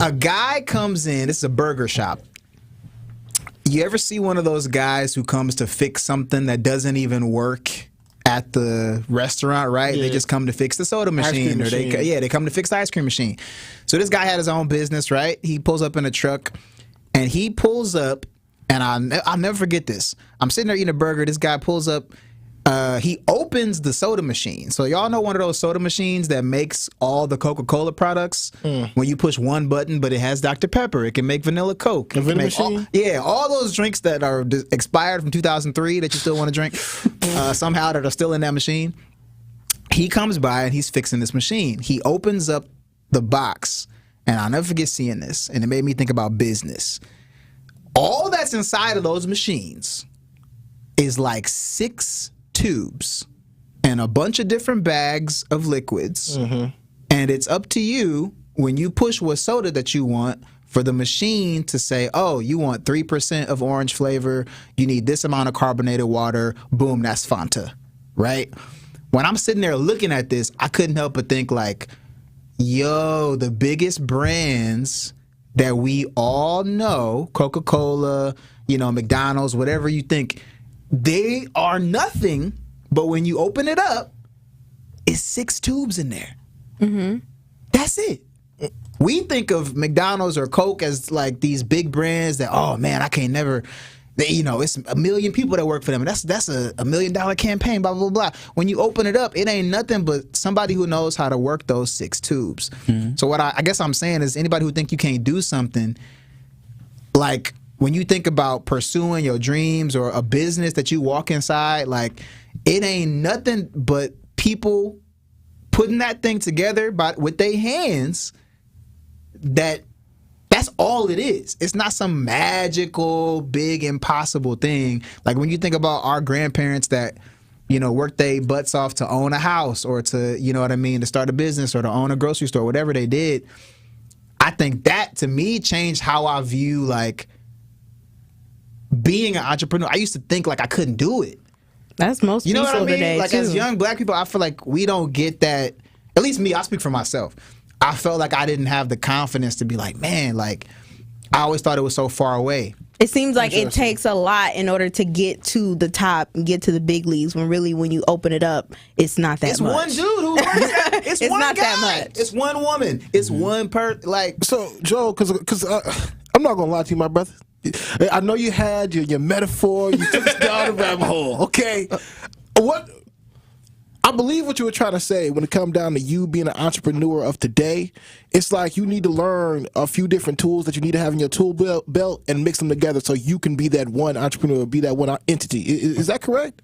a guy comes in. This is a burger shop. You ever see one of those guys who comes to fix something that doesn't even work at the restaurant, right? Yeah. They just come to fix the soda machine, or they come to fix the ice cream machine. So this guy had his own business, right? He pulls up in a truck, and he pulls up, and I'll never forget this. I'm sitting there eating a burger. This guy pulls up. He opens the soda machine. So y'all know one of those soda machines that makes all the Coca-Cola products? When you push one button, but it has Dr. Pepper. It can make vanilla Coke. All those drinks that are expired from 2003 that you still want to drink, somehow that are still in that machine. He comes by and he's fixing this machine. He opens up the box, and I'll never forget seeing this, and it made me think about business. All that's inside of those machines is like 6 tubes and a bunch of different bags of liquids, and it's up to you when you push what soda that you want for the machine to say, oh, you want 3% of orange flavor, you need this amount of carbonated water, boom, that's Fanta, right? When I'm sitting there looking at this, I couldn't help but think like, yo, the biggest brands that we all know, Coca-Cola, McDonald's, whatever you think, they are nothing, but when you open it up, it's 6 tubes in there. Mm-hmm. That's it. We think of McDonald's or Coke as like these big brands that, oh man, I can't never, it's a million people that work for them. That's a $1 million campaign, blah, blah, blah. When you open it up, it ain't nothing but somebody who knows how to work those 6 tubes. Mm-hmm. So what I guess I'm saying is anybody who think you can't do something, like when you think about pursuing your dreams or a business that you walk inside, like it ain't nothing but people putting that thing together with their hands. That's all it is. It's not some magical, big, impossible thing. Like when you think about our grandparents that, worked their butts off to own a house or to, to start a business or to own a grocery store, whatever they did. I think that to me changed how I view like being an entrepreneur. I used to think like I couldn't do it. That's most people today, like too. As young black people, I feel like we don't get that. At least me, I'll speak for myself. I felt like I didn't have the confidence to be like, man, like I always thought it was so far away. It seems like it takes a lot in order to get to the top and get to the big leagues when really when you open it up, it's not that much. It's one dude who runs that. It's one not guy. That much. It's one woman. It's one like. So, Joe, because I'm not going to lie to you, my brother. I know you had your metaphor. You took us down the rabbit hole. Okay. I believe what you were trying to say when it comes down to you being an entrepreneur of today. It's like you need to learn a few different tools that you need to have in your tool belt and mix them together so you can be that one entrepreneur, be that one entity. Is that correct?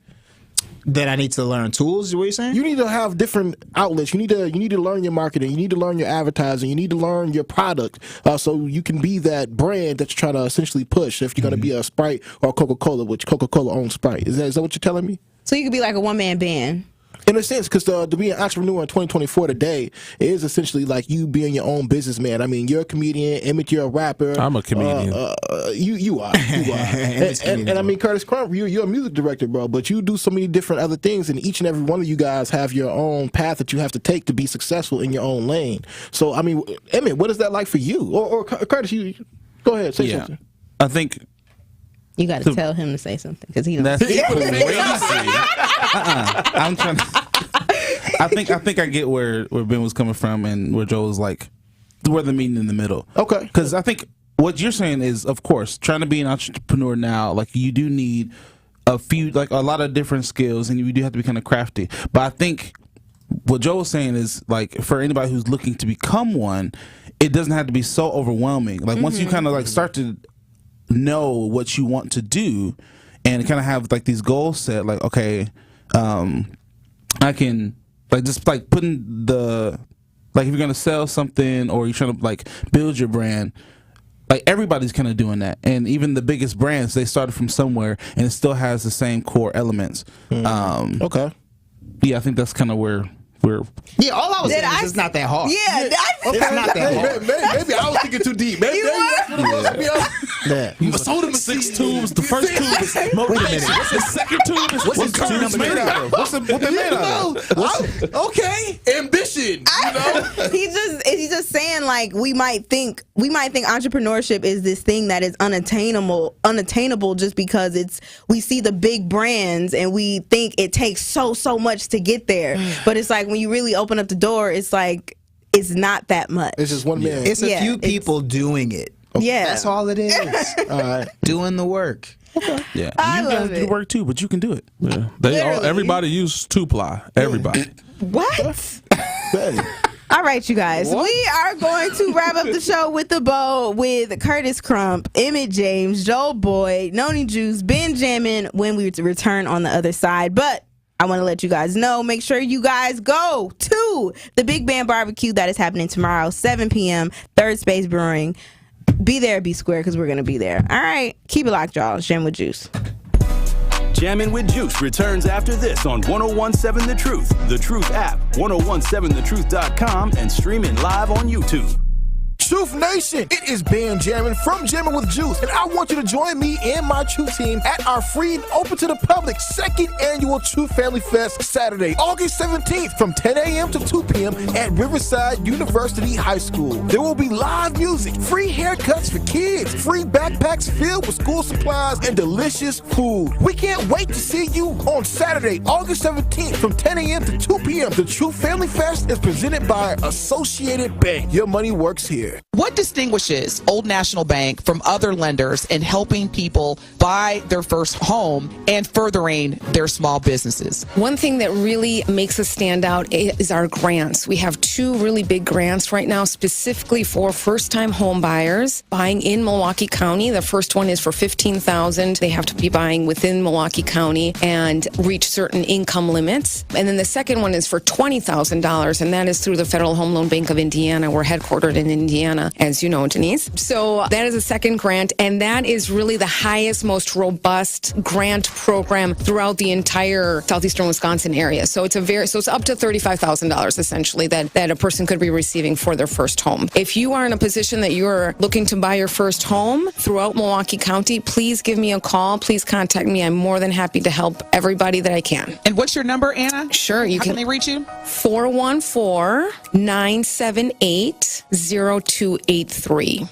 That I need to learn tools, is what you're saying? You need to have different outlets. You need to learn your marketing. You need to learn your advertising. You need to learn your product so you can be that brand that you're trying to essentially push if you're going to be a Sprite or Coca-Cola, which Coca-Cola owns Sprite. Is that what you're telling me? So you could be like a one-man band. In a sense, because to be an entrepreneur in 2024 today is essentially like you being your own businessman. I mean, you're a comedian. Emmit, you're a rapper. I'm a comedian. You are. and I mean, Curtis Crump, you're a music director, bro. But you do so many different other things, and each and every one of you guys have your own path that you have to take to be successful in your own lane. So, I mean, Emmit, what is that like for you? Or Curtis, you go ahead, say something. I think. You got to tell him to say something because he doesn't. That's crazy. I'm trying. I think I get where Ben was coming from and where Joe was like, we're the meeting in the middle. Okay. Because I think what you're saying is, of course, trying to be an entrepreneur now, like you do need a lot of different skills, and you do have to be kind of crafty. But I think what Joe was saying is like for anybody who's looking to become one, it doesn't have to be so overwhelming. Like once you kind of like start to know what you want to do and kind of have like these goals set, like okay, I can like just like putting the like if you're gonna sell something or you're trying to like build your brand, like everybody's kind of doing that, and even the biggest brands, they started from somewhere and it still has the same core elements. Okay, yeah, I think that's kind of where we're. Yeah, all I was saying is it's not that hard. Yeah, it's not that hard. Maybe I was thinking too deep. Maybe sold him 6 tubes. The first tube is motivation. The second tube is what's the tube made out of? What they made out of? Okay, ambition. He's just saying like we might think entrepreneurship is this thing that is unattainable just because we see the big brands and we think it takes so much to get there, but it's like when you really open up the door, it's like it's not that much. It's just one man. It's a few people doing it. Yeah, that's all it is. Doing the work. Okay. Yeah, I you love gotta do the work too, but you can do it. Yeah, everybody uses 2-ply. Everybody. What? All right, you guys. What? We are going to wrap up the show with the bow with Curtis Crump, Emmit James, Joel Boyd, Noni Juice, Ben Jammin when we return on the other side. But I want to let you guys know, make sure you guys go to the Big Band Barbecue that is happening tomorrow, 7 p.m., Third Space Brewing. Be there, be square, because we're going to be there. All right. Keep it locked, y'all. Jam with Juice. Jammin' with Juice returns after this on 1017 The Truth, The Truth app, 1017thetruth.com, and streaming live on YouTube. Truth Nation, it is Ben Jammin from Jammin with Juice, and I want you to join me and my Truth team at our free and open to the public second annual Truth Family Fest Saturday, August 17th from 10 a.m. to 2 p.m. at Riverside University High School. There will be live music, free haircuts for kids, free backpacks filled with school supplies, and delicious food. We can't wait to see you on Saturday, August 17th from 10 a.m. to 2 p.m. The Truth Family Fest is presented by Associated Bank. Your money works here. What distinguishes Old National Bank from other lenders in helping people buy their first home and furthering their small businesses? One thing that really makes us stand out is our grants. We have 2 really big grants right now specifically for first-time home buyers buying in Milwaukee County. The first one is for $15,000. They have to be buying within Milwaukee County and reach certain income limits. And then the second one is for $20,000, and that is through the Federal Home Loan Bank of Indiana. We're headquartered in Indiana, as you know, Denise. So that is a second grant, and that is really the highest, most robust grant program throughout the entire southeastern Wisconsin area. So it's up to $35,000 essentially that a person could be receiving for their first home. If you are in a position that you're looking to buy your first home throughout Milwaukee County, please give me a call. Please contact me. I'm more than happy to help everybody that I can. And what's your number, Anna? Sure. How can they reach you? 414-978-0283.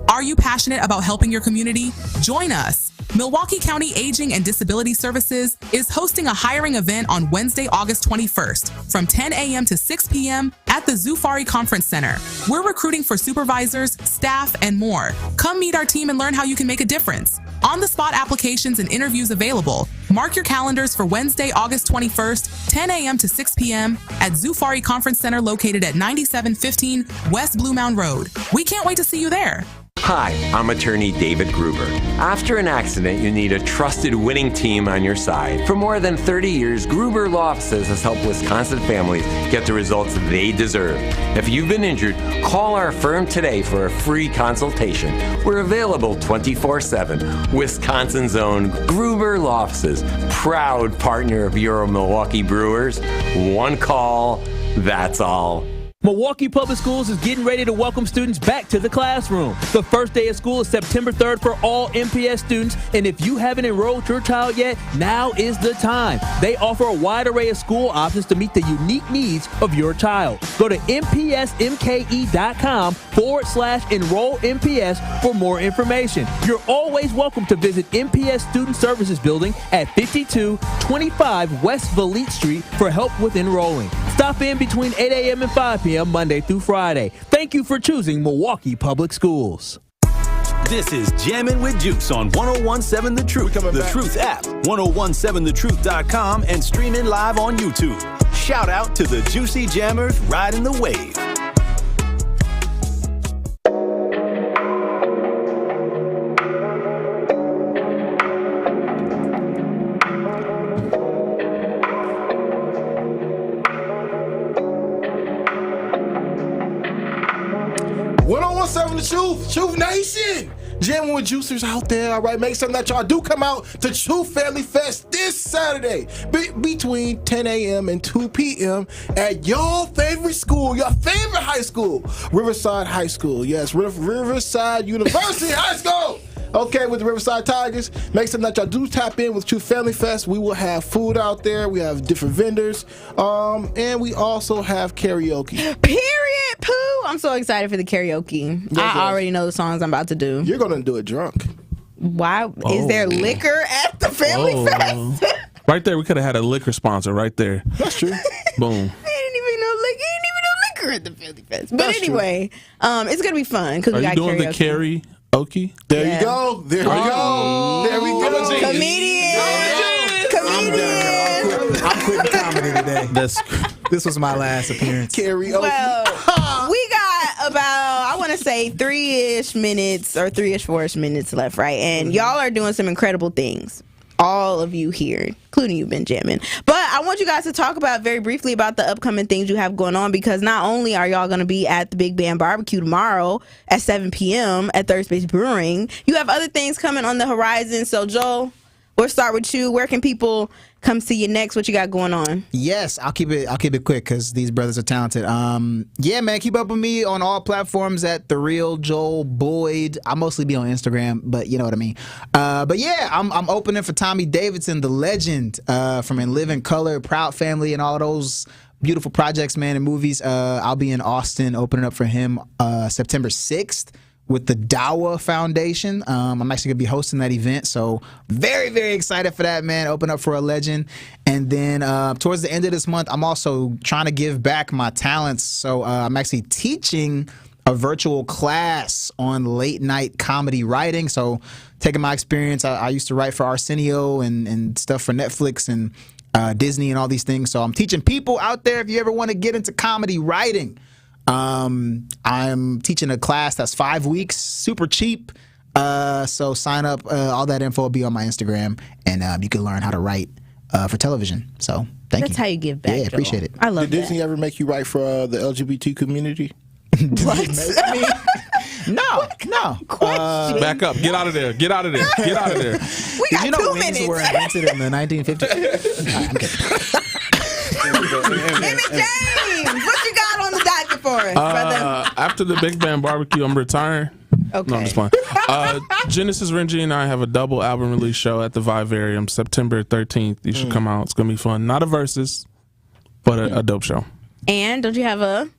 Are you passionate about helping your community? Join us. Milwaukee County Aging and Disability Services is hosting a hiring event on Wednesday, August 21st from 10 a.m. to 6 p.m. at the Zufari Conference Center. We're recruiting for supervisors, staff, and more. Come meet our team and learn how you can make a difference. On-the-spot applications and interviews available. Mark your calendars for Wednesday, August 21st, 10 a.m. to 6 p.m. at Zufari Conference Center located at 9715 West Blue Mound Road. We can't wait to see you there. Hi, I'm attorney David Gruber. After an accident, you need a trusted winning team on your side. For more than 30 years, Gruber Law Offices has helped Wisconsin families get the results they deserve. If you've been injured, call our firm today for a free consultation. We're available 24/7. Wisconsin's own Gruber Law Offices, proud partner of your Milwaukee Brewers. One call, that's all. Milwaukee Public Schools is getting ready to welcome students back to the classroom. The first day of school is September 3rd for all MPS students, and if you haven't enrolled your child yet, now is the time. They offer a wide array of school options to meet the unique needs of your child. Go to mpsmke.com/enroll-MPS for more information. You're always welcome to visit MPS Student Services Building at 5225 West Valete Street for help with enrolling. Stop in between 8 a.m. and 5 p.m. Monday through Friday. Thank you for choosing Milwaukee Public Schools. This is Jammin' with Juice on 1017 The Truth, The Truth app, 1017thetruth.com, and streaming live on YouTube. Shout out to the Juicy Jammers riding the wave. Truth Nation, Jammin' with Juicers out there. All right, make sure that y'all do come out to Truth Family Fest this Saturday between 10 a.m. and 2 p.m. at your favorite school, your favorite high school, Riverside High School. Yes, Riverside University High School. Okay, with the Riverside Tigers. Make sure that y'all do tap in with Truth Family Fest. We will have food out there. We have different vendors. And we also have karaoke. Period, Pooh. I'm so excited for the karaoke. I already know the songs I'm about to do. You're going to do it drunk. Why? Is there liquor at the Family Fest? Right there, we could have had a liquor sponsor right there. That's true. Boom. Ain't even no liquor at the Family Fest. But anyway, it's going to be fun because we got doing karaoke. the karaoke? There you go. There we go. There we go. Comedian. I'm quitting comedy today. This was my last appearance. Karaoke. Well, we got about, I want to say, 3-ish minutes or 3-ish, 4-ish minutes left, right? And y'all are doing some incredible things. All of you here, including you, Benjamin. But I want you guys to talk about very briefly about the upcoming things you have going on, because not only are y'all going to be at the Big Band Barbecue tomorrow at 7 p.m. at Third Space Brewing, you have other things coming on the horizon. So, Joel, we'll start with you. Where can people come see you next? What you got going on? Yes, I'll keep it quick because these brothers are talented. Yeah, man, keep up with me on all platforms at The Real Joel Boyd. I mostly be on Instagram, but you know what I mean. But yeah, I'm opening for Tommy Davidson, the legend from In Living Color, Proud Family, and all those beautiful projects, man, and movies. I'll be in Austin opening up for him September 6th. With the Dawa Foundation. I'm actually going to be hosting that event, so very, very excited for that, man. Open up for a legend. And then towards the end of this month, I'm also trying to give back my talents. So I'm actually teaching a virtual class on late night comedy writing. So taking my experience, I used to write for Arsenio and stuff for Netflix and Disney and all these things. So I'm teaching people out there, if you ever want to get into comedy writing, I'm teaching a class that's 5 weeks, super cheap. So sign up. All that info will be on my Instagram, and you can learn how to write for television. So thank you. That's how you give back. Yeah, appreciate it. I love Did Disney ever make you write for the LGBT community? What? No. Back up. Get out of there. Get out of there. Get out of there. We got Did you know 2 wings minutes. were invented in the 1950s? I'm kidding. Emmit James, what you got on the docket for us, brother? After the Big Band Barbecue, I'm retiring. Okay. No, I'm just playing. Genesis Renji and I have a double album release show at the Vivarium, September 13th. You should come out. It's going to be fun. Not a versus, but a dope show. And don't you have a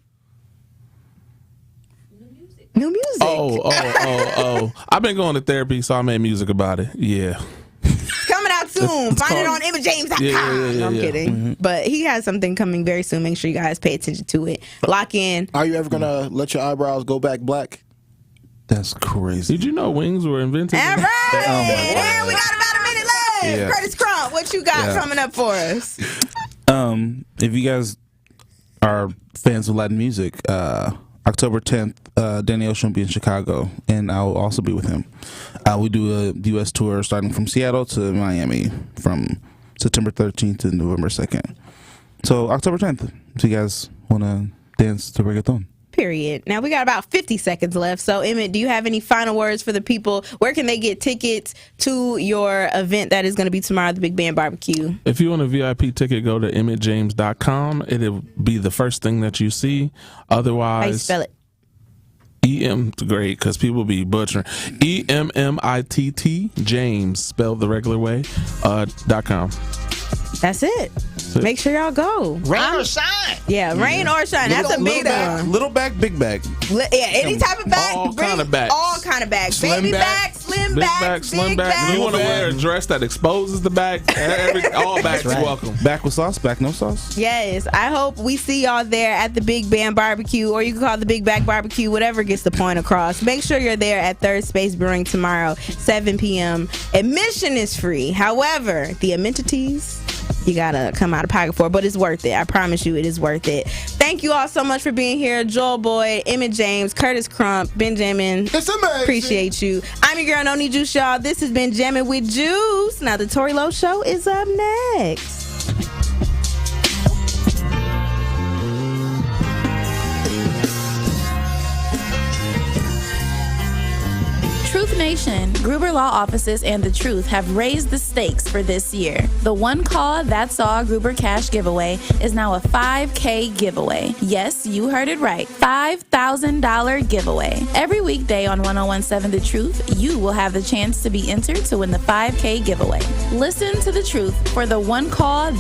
new music? Oh. I've been going to therapy, so I made music about it. Yeah. Coming out soon. It's Find it called- on ImmaJames.com. Yeah, No, I'm kidding. Mm-hmm. But he has something coming very soon. Make sure you guys pay attention to it. Lock in. Are you ever going to let your eyebrows go back black? That's crazy. Did you know wings were invented? All right. Oh, my God. And we got about a minute left. Yeah. Curtis Crump, what you got coming up for us? If you guys are fans of Latin music, October 10th, Danny Ocean will be in Chicago, and I'll also be with him. We do a U.S. tour starting from Seattle to Miami from September 13th to November 2nd. So October 10th, if you guys want to dance to reggaeton. Period. Now we got about 50 seconds left. So Emmit, do you have any final words for the people? Where can they get tickets to your event that is going to be tomorrow at the Big Band Barbecue? If you want a VIP ticket, go to emmitjames.com. It'll be the first thing that you see. Otherwise, How you spell it? Great, because people be butchering. EMMITT James, spelled the regular way, .com. That's it. Make sure y'all go. Rain or shine. Yeah, rain or shine. That's a big one. Little bag, big bag. Yeah, any type of bag. All kind of bags. All kind of bags. Slim Baby bag, bags, slim Big bags, back, slim big back. bags. If you want to wear a dress that exposes the back, all backs Right. welcome. Back with sauce, back no sauce. Yes, I hope we see y'all there at the Big Band Barbecue, or you can call it the Big Back Barbecue, whatever gets the point across. Make sure you're there at Third Space Brewing tomorrow, 7 p.m. Admission is free. However, the amenities, you gotta come out of pocket for, but it's worth it. I promise you, it is worth it. Thank you all so much for being here. Joel Boyd, Emmit James, Curtis Crump, Benjamin. It's amazing. Appreciate you. I'm your girl, No Need Juice, y'all. This has been Jammin' with Juice. Now the Tori Lowe Show is up next. Truth Nation, Gruber Law Offices and The Truth have raised the stakes for this year. The One Call, That's All Gruber Cash giveaway is now a $5K giveaway. Yes, you heard it right. $5,000 giveaway. Every weekday on 1017 The Truth, you will have the chance to be entered to win the $5K giveaway. Listen to The Truth for the One Call,